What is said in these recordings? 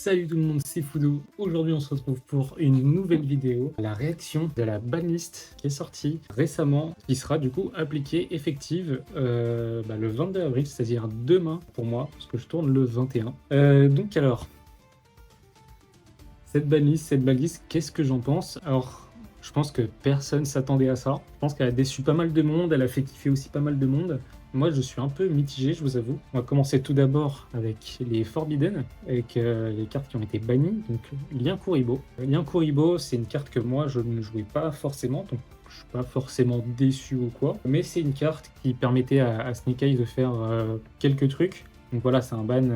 Salut tout le monde, c'est Foudou. Aujourd'hui, on se retrouve pour une nouvelle vidéo. La réaction de la banlist qui est sortie récemment, qui sera du coup appliquée, effective le 22 avril, c'est-à-dire demain pour moi, parce que je tourne le 21. Donc alors, cette banlist, qu'est-ce que j'en pense? Alors, je pense que personne s'attendait à ça. Je pense qu'elle a déçu pas mal de monde, elle a fait kiffer aussi pas mal de monde. Moi, je suis un peu mitigé, je vous avoue. On va commencer tout d'abord avec les Forbidden, avec les cartes qui ont été bannies. Donc, Lien Kuriboh. Lien Kuriboh, c'est une carte que moi, je ne jouais pas forcément, donc je suis pas forcément déçu ou quoi. Mais c'est une carte qui permettait à Snake Eyes de faire quelques trucs. Donc voilà, c'est un ban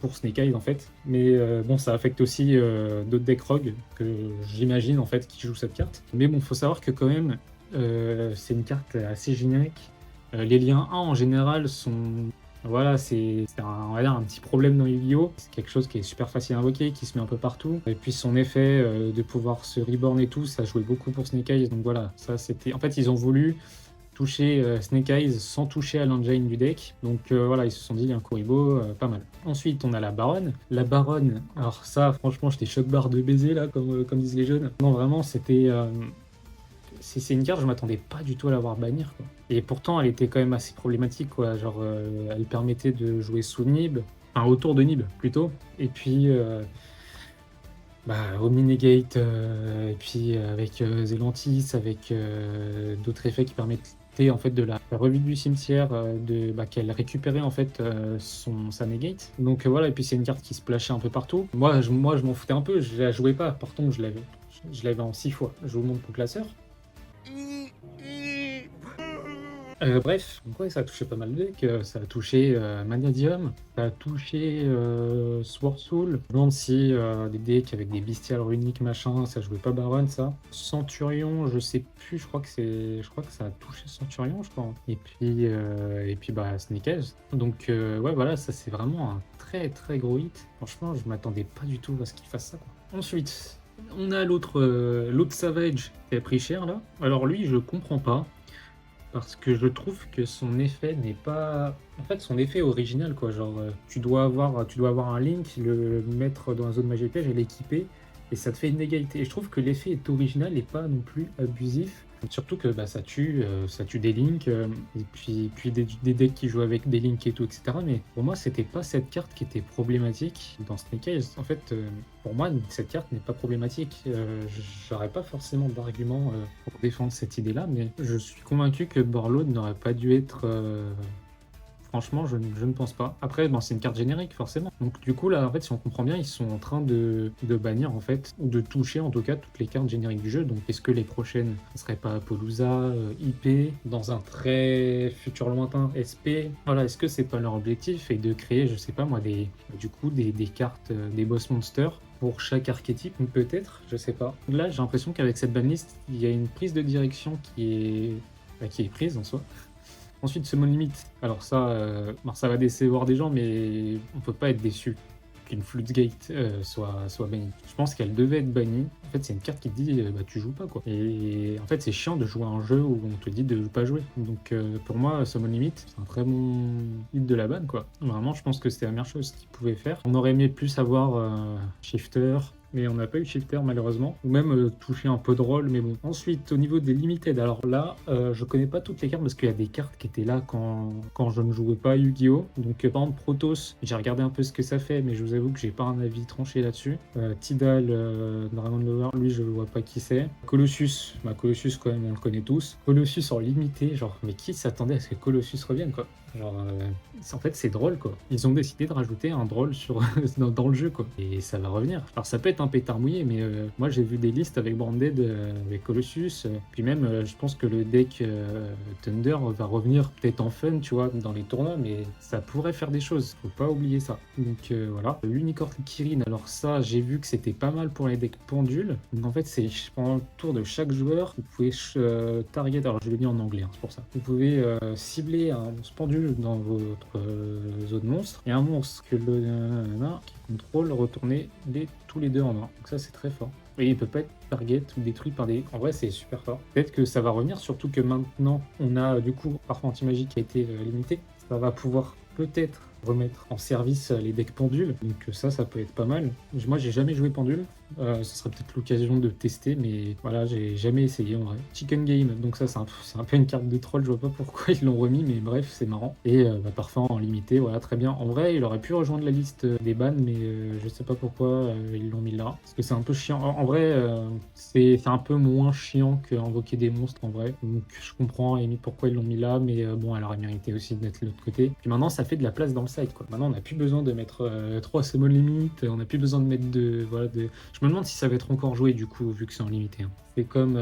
pour Snake Eyes en fait. Mais bon, ça affecte aussi d'autres decks rogue que j'imagine en fait qui jouent cette carte. Mais bon, faut savoir que quand même, c'est une carte assez générique. Les liens 1 en général sont. Voilà, c'est on va dire un petit problème dans Yu-Gi-Oh! C'est quelque chose qui est super facile à invoquer, qui se met un peu partout. Et puis son effet de pouvoir se reborn et tout, ça jouait beaucoup pour Snake Eyes. Donc voilà, ça c'était. En fait, ils ont voulu toucher Snake Eyes sans toucher à l'engine du deck. Donc voilà, ils se sont dit, il y a un Kuriboh, pas mal. Ensuite, on a la Baronne. La Baronne, alors ça, franchement, j'étais choc barre de baiser là, comme disent les jeunes. Non, vraiment, c'était. C'est une carte, je m'attendais pas du tout à la voir bannir, quoi. Et pourtant, elle était quand même assez problématique, quoi. Genre, elle permettait de jouer sous Nib, enfin autour de Nib plutôt. Et puis, Omni-Negate, et puis avec Zelantis, avec d'autres effets qui permettaient en fait de la revue du cimetière, qu'elle récupérait en fait sa negate. Donc voilà, et puis c'est une carte qui se splashait un peu partout. Moi, je m'en foutais un peu, je la jouais pas. Par contre, je l'avais en 6 fois. Je vous montre mon classeur. Bref, donc ouais, ça a touché pas mal de decks. Ça a touché Manadium, ça a touché Sword Soul. Je me demande si des decks avec des bestiales runiques machin, ça jouait pas Baron ça. Centurion, je sais plus, je crois que ça a touché Centurion, je crois. Et puis Snake Eyes. Donc ouais voilà, ça c'est vraiment un très très gros hit. Franchement, je m'attendais pas du tout à ce qu'il fasse ça, quoi. Ensuite, on a l'autre Savage qui a pris cher là. Alors lui, je comprends pas. Parce que je trouve que son effet n'est pas. En fait, son effet est original, quoi. Genre, tu dois avoir un Link, le mettre dans la zone magie piège et l'équiper, et ça te fait une égalité. Et je trouve que l'effet est original et pas non plus abusif. Surtout que ça tue des Links, et puis des decks qui jouent avec des Links et tout, etc. Mais pour moi, c'était pas cette carte qui était problématique dans Snake Eyes. En fait, pour moi, cette carte n'est pas problématique. J'aurais pas forcément d'argument pour défendre cette idée-là, mais je suis convaincu que Borloo n'aurait pas dû être. Franchement, je ne pense pas. Après, c'est une carte générique, forcément. Donc, du coup, là, en fait, si on comprend bien, ils sont en train de bannir, en fait, ou de toucher, en tout cas, toutes les cartes génériques du jeu. Donc, est-ce que les prochaines ne seraient pas Appollousa, IP, dans un très futur lointain, SP? Voilà, est-ce que c'est pas leur objectif et de créer, je sais pas moi, des cartes, des boss monsters pour chaque archétype, peut-être, je sais pas. Là, j'ai l'impression qu'avec cette banlist, il y a une prise de direction qui est prise en soi. Ensuite, Summon Limit. Alors ça va décevoir des gens, mais on peut pas être déçu qu'une Floodgate soit bannie. Je pense qu'elle devait être bannie. En fait, c'est une carte qui te dit tu joues pas, quoi. Et en fait, c'est chiant de jouer à un jeu où on te dit de pas jouer. Donc pour moi, Summon Limit, c'est un très bon hit de la ban, quoi. Vraiment, je pense que c'était la meilleure chose qu'ils pouvaient faire. On aurait aimé plus avoir Shifter, mais on n'a pas eu Shifter malheureusement, ou même toucher un peu de rôle, mais bon. Ensuite, au niveau des limited, alors là, je connais pas toutes les cartes parce qu'il y a des cartes qui étaient là quand je ne jouais pas à Yu-Gi-Oh! Donc par exemple Protoss, j'ai regardé un peu ce que ça fait, mais je vous avoue que j'ai pas un avis tranché là-dessus. Tidal, Dragon Lover, lui je vois pas qui c'est. Colossus, Colossus quand même on le connaît tous. Colossus en limité, genre mais qui s'attendait à ce que Colossus revienne, quoi? Genre, en fait, c'est drôle, quoi. Ils ont décidé de rajouter un drôle dans le jeu, quoi. Et ça va revenir. Alors, ça peut être un pétard mouillé, mais moi, j'ai vu des listes avec Branded, avec Colossus. Puis même, je pense que le deck Thunder va revenir peut-être en fun, tu vois, dans les tournois, mais ça pourrait faire des choses. Faut pas oublier ça. Donc, voilà. L'Unicorn Kirin, alors ça, j'ai vu que c'était pas mal pour les decks pendules. Donc, en fait, c'est pendant le tour de chaque joueur, vous pouvez target, alors je l'ai mis en anglais, hein, c'est pour ça. Vous pouvez cibler un monstre pendule dans votre zone monstre et un monstre que le qui contrôle retourner tous les deux en un. Donc ça c'est très fort. Et il peut pas être target ou détruit par des. En vrai c'est super fort. Peut-être que ça va revenir, surtout que maintenant on a du coup parfois anti-magie qui a été limité. Ça va pouvoir peut-être remettre en service les decks pendules. Donc ça peut être pas mal. Moi, j'ai jamais joué pendule. Ce serait peut-être l'occasion de tester, mais voilà, j'ai jamais essayé en vrai. Chicken Game, donc ça c'est un peu une carte de troll, je vois pas pourquoi ils l'ont remis, mais bref, c'est marrant. Et parfois en limité, voilà, très bien. En vrai, il aurait pu rejoindre la liste des bans, mais je sais pas pourquoi ils l'ont mis là. Parce que c'est un peu chiant. En vrai, c'est un peu moins chiant qu'invoquer des monstres en vrai. Donc je comprends et pourquoi ils l'ont mis là, mais bon, elle aurait mérité aussi d'être de l'autre côté. Puis maintenant, ça fait de la place dans le site, quoi. Maintenant, on n'a plus besoin de mettre 3 summon limit, on n'a plus besoin de mettre de. Voilà, Je me demande si ça va être encore joué du coup, vu que c'est en limité. Hein. C'est comme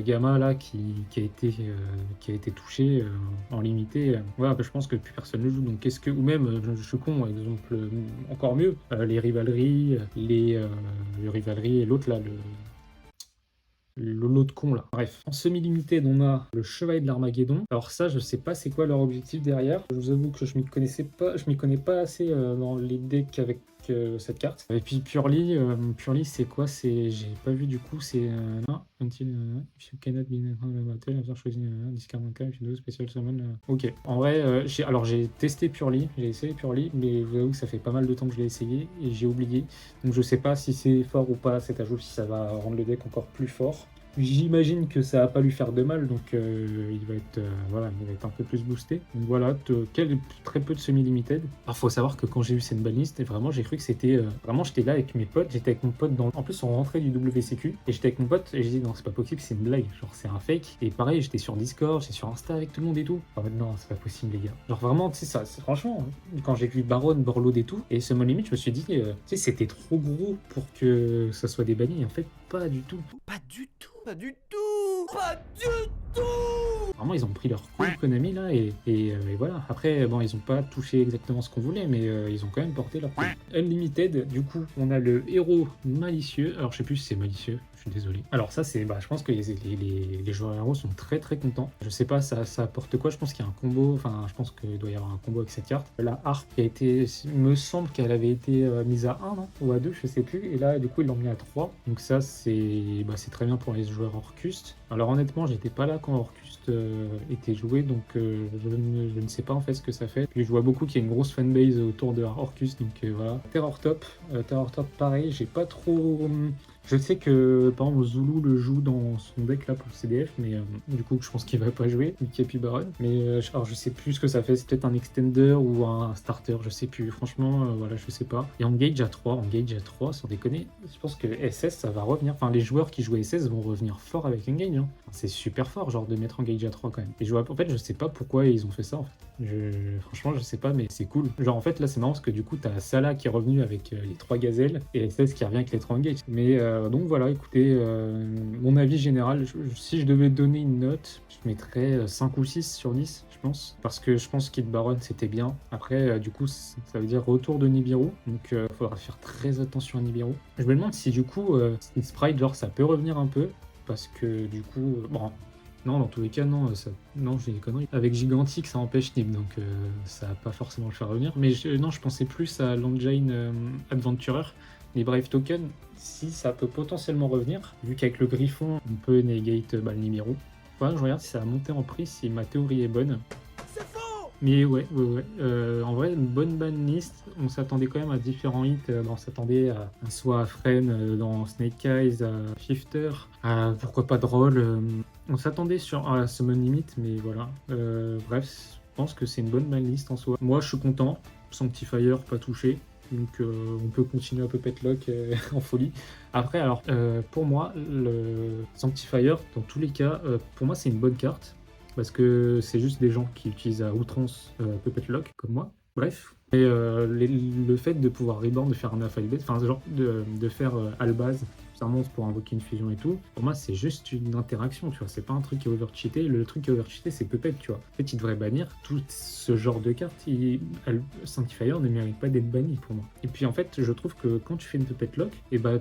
Gamma là qui a été touché en limité. Voilà, je pense que plus personne ne joue. Donc qu'est-ce que. Ou même, je suis con, exemple encore mieux, les rivaleries, le rivalerie et l'autre là, l'autre con là. Bref, en semi-limited, on a le Chevalier de l'Armageddon. Alors ça, je sais pas c'est quoi leur objectif derrière. Je vous avoue que je m'y connais pas assez dans les decks avec cette carte. Et puis Purely, c'est quoi? J'ai pas vu du coup, c'est non, until if you cannot be in the battle, after choisir discard un cas, if you do special summon. Ok. En vrai, j'ai testé Purely, j'ai essayé Purely, mais je vous avoue que ça fait pas mal de temps que je l'ai essayé et j'ai oublié. Donc je sais pas si c'est fort ou pas cet ajout, si ça va rendre le deck encore plus fort. J'imagine que ça va pas lui faire de mal, donc il va être un peu plus boosté. Donc voilà, très peu de semi-limited. Alors faut savoir que quand j'ai vu cette banlist, vraiment j'ai cru que c'était vraiment j'étais là avec mes potes, j'étais avec mon pote en plus on rentrait du WCQ et j'étais avec mon pote et j'ai dit non c'est pas possible, c'est une blague, genre c'est un fake. Et pareil j'étais sur Discord, j'étais sur Insta avec tout le monde et tout. En fait non c'est pas possible les gars. Genre vraiment tu sais ça, franchement quand j'ai vu Baron, Borlode et tout et Summon Limit je me suis dit tu sais c'était trop gros pour que ça soit des bannis. En fait pas du tout. Pas du tout. Pas du tout. Pas du tout. Vraiment, ils ont pris leur coup Konami là et voilà. Après, bon, ils ont pas touché exactement ce qu'on voulait, mais ils ont quand même porté leur coup. Unlimited, du coup, on a le héros malicieux. Alors, je sais plus si c'est malicieux. Je suis désolé. Alors ça, je pense que les joueurs héros sont très très contents. Je sais pas, ça apporte quoi. Je pense qu'il y a un combo. Enfin, je pense qu'il doit y avoir un combo avec cette carte. La harpe qui a été, me semble qu'elle avait été mise à 1 non ou à 2, je sais plus. Et là, du coup, ils l'ont mis à 3. Donc ça, c'est très bien pour les joueurs Orcust. Alors honnêtement, j'étais pas là quand Orcust était joué, donc je ne sais pas en fait ce que ça fait. Puis je vois beaucoup qu'il y a une grosse fanbase autour de Orcust, donc voilà. Terror Top, pareil, j'ai pas trop. Je sais que par exemple Zulu le joue dans son deck là pour le CDF, mais du coup je pense qu'il va pas jouer, Mickey puis Baron. Mais alors je sais plus ce que ça fait, c'est peut-être un extender ou un starter, je sais plus. Franchement, voilà, je sais pas. Et Engage à 3, sans déconner, je pense que SS ça va revenir. Enfin, les joueurs qui jouent SS vont revenir fort avec Engage. Hein. Enfin, c'est super fort, genre de mettre Engage à 3 quand même. Et en fait, je sais pas pourquoi ils ont fait ça en fait. Franchement, je sais pas, mais c'est cool. Genre en fait là c'est marrant parce que du coup t'as Salah qui est revenu avec les 3 gazelles et SS qui revient avec les 3 Engage. Mais donc voilà, écoutez, mon avis général, si je devais donner une note, je mettrais 5 ou 6 sur 10, je pense. Parce que je pense qu'Hit Baron, c'était bien. Après, du coup, ça veut dire retour de Nibiru. Donc, il faudra faire très attention à Nibiru. Je me demande si, du coup, Sprite, genre, ça peut revenir un peu. Parce que, du coup, bon... Non, dans tous les cas, non, non, j'ai des conneries. Avec Gigantic, ça empêche Nib, donc ça va pas forcément le faire revenir. Mais non, je pensais plus à Longine Adventurer. Les Brave Tokens, si ça peut potentiellement revenir, vu qu'avec le Griffon, on peut negate le Nibiru. Voilà, je regarde si ça a monté en prix, si ma théorie est bonne. C'est faux. Mais ouais. En vrai, une bonne banlist. On s'attendait quand même à différents hits. On s'attendait soit à Fren dans Snake Eyes, à Shifter, à pourquoi pas Droll. On s'attendait à Summon Limit, mais voilà. Bref, je pense que c'est une bonne banlist en soi. Moi, je suis content. Sanctifier, pas touché. Donc on peut continuer à Puppet Lock en folie. Après, alors, pour moi, le Sanctifier, dans tous les cas, pour moi, c'est une bonne carte. Parce que c'est juste des gens qui utilisent à outrance Puppet Lock, comme moi. Bref. Et le fait de pouvoir reborn, de faire un alphabet, enfin, genre de faire Albaz, ça monte pour invoquer une fusion et tout, pour moi, c'est juste une interaction, tu vois. C'est pas un truc qui est over-cheaté. Le truc qui est over-cheaté, c'est Puppet, tu vois. En fait, il devrait bannir tout ce genre de cartes. Sanctifier ne mérite pas d'être banni pour moi. Et puis, en fait, je trouve que quand tu fais une Puppet Lock, et bah,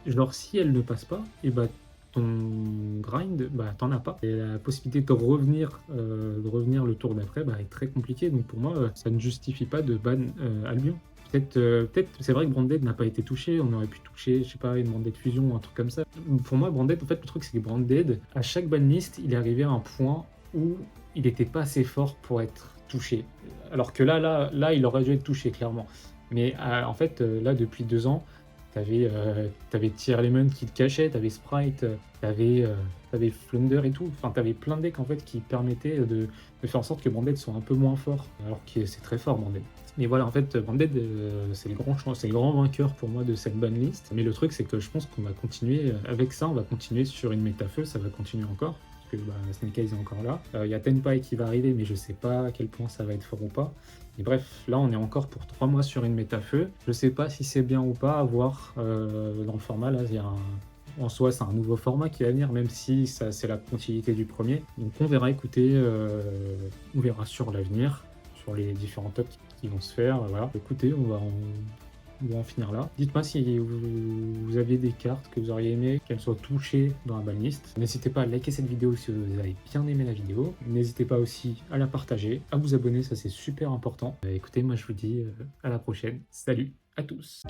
genre, si elle ne passe pas, et bah, ton grind, bah t'en as pas. Et la possibilité de revenir le tour d'après est très compliquée. Donc pour moi, ça ne justifie pas de ban Albion. Peut-être c'est vrai que Branded n'a pas été touché, on aurait pu toucher, je sais pas, une Branded Fusion ou un truc comme ça. Pour moi, Branded, en fait, le truc c'est que Branded, à chaque banlist, il est arrivé à un point où il n'était pas assez fort pour être touché. Alors que là, il aurait dû être touché, clairement. Mais en fait, là, depuis 2 ans, t'avais Tier Element qui te cachait, t'avais Sprite, t'avais Flounder et tout. Enfin, t'avais plein de decks en fait qui permettaient de faire en sorte que Banded soit un peu moins fort, alors que c'est très fort Banded. Mais voilà, en fait, Banded, c'est le grand vainqueur pour moi de cette banlist. Mais le truc, c'est que je pense qu'on va continuer avec ça, on va continuer sur une méta-feu, ça va continuer encore. Parce que Snake Eyes est encore là. Il y a Tenpai qui va arriver, mais je sais pas à quel point ça va être fort ou pas. Et bref, là on est encore pour 3 mois sur une méta-feu. Je sais pas si c'est bien ou pas à voir dans le format. Là, en soi, c'est un nouveau format qui va venir, même si ça, c'est la continuité du premier. Donc on verra, écoutez, on verra sur l'avenir, sur les différents tops qui vont se faire. Voilà. Écoutez, on va en finir là. Dites-moi si vous aviez des cartes que vous auriez aimé qu'elles soient touchées dans la banlist. N'hésitez pas à liker cette vidéo si vous avez bien aimé la vidéo. N'hésitez pas aussi à la partager, à vous abonner, ça c'est super important. Écoutez, moi je vous dis à la prochaine. Salut à tous.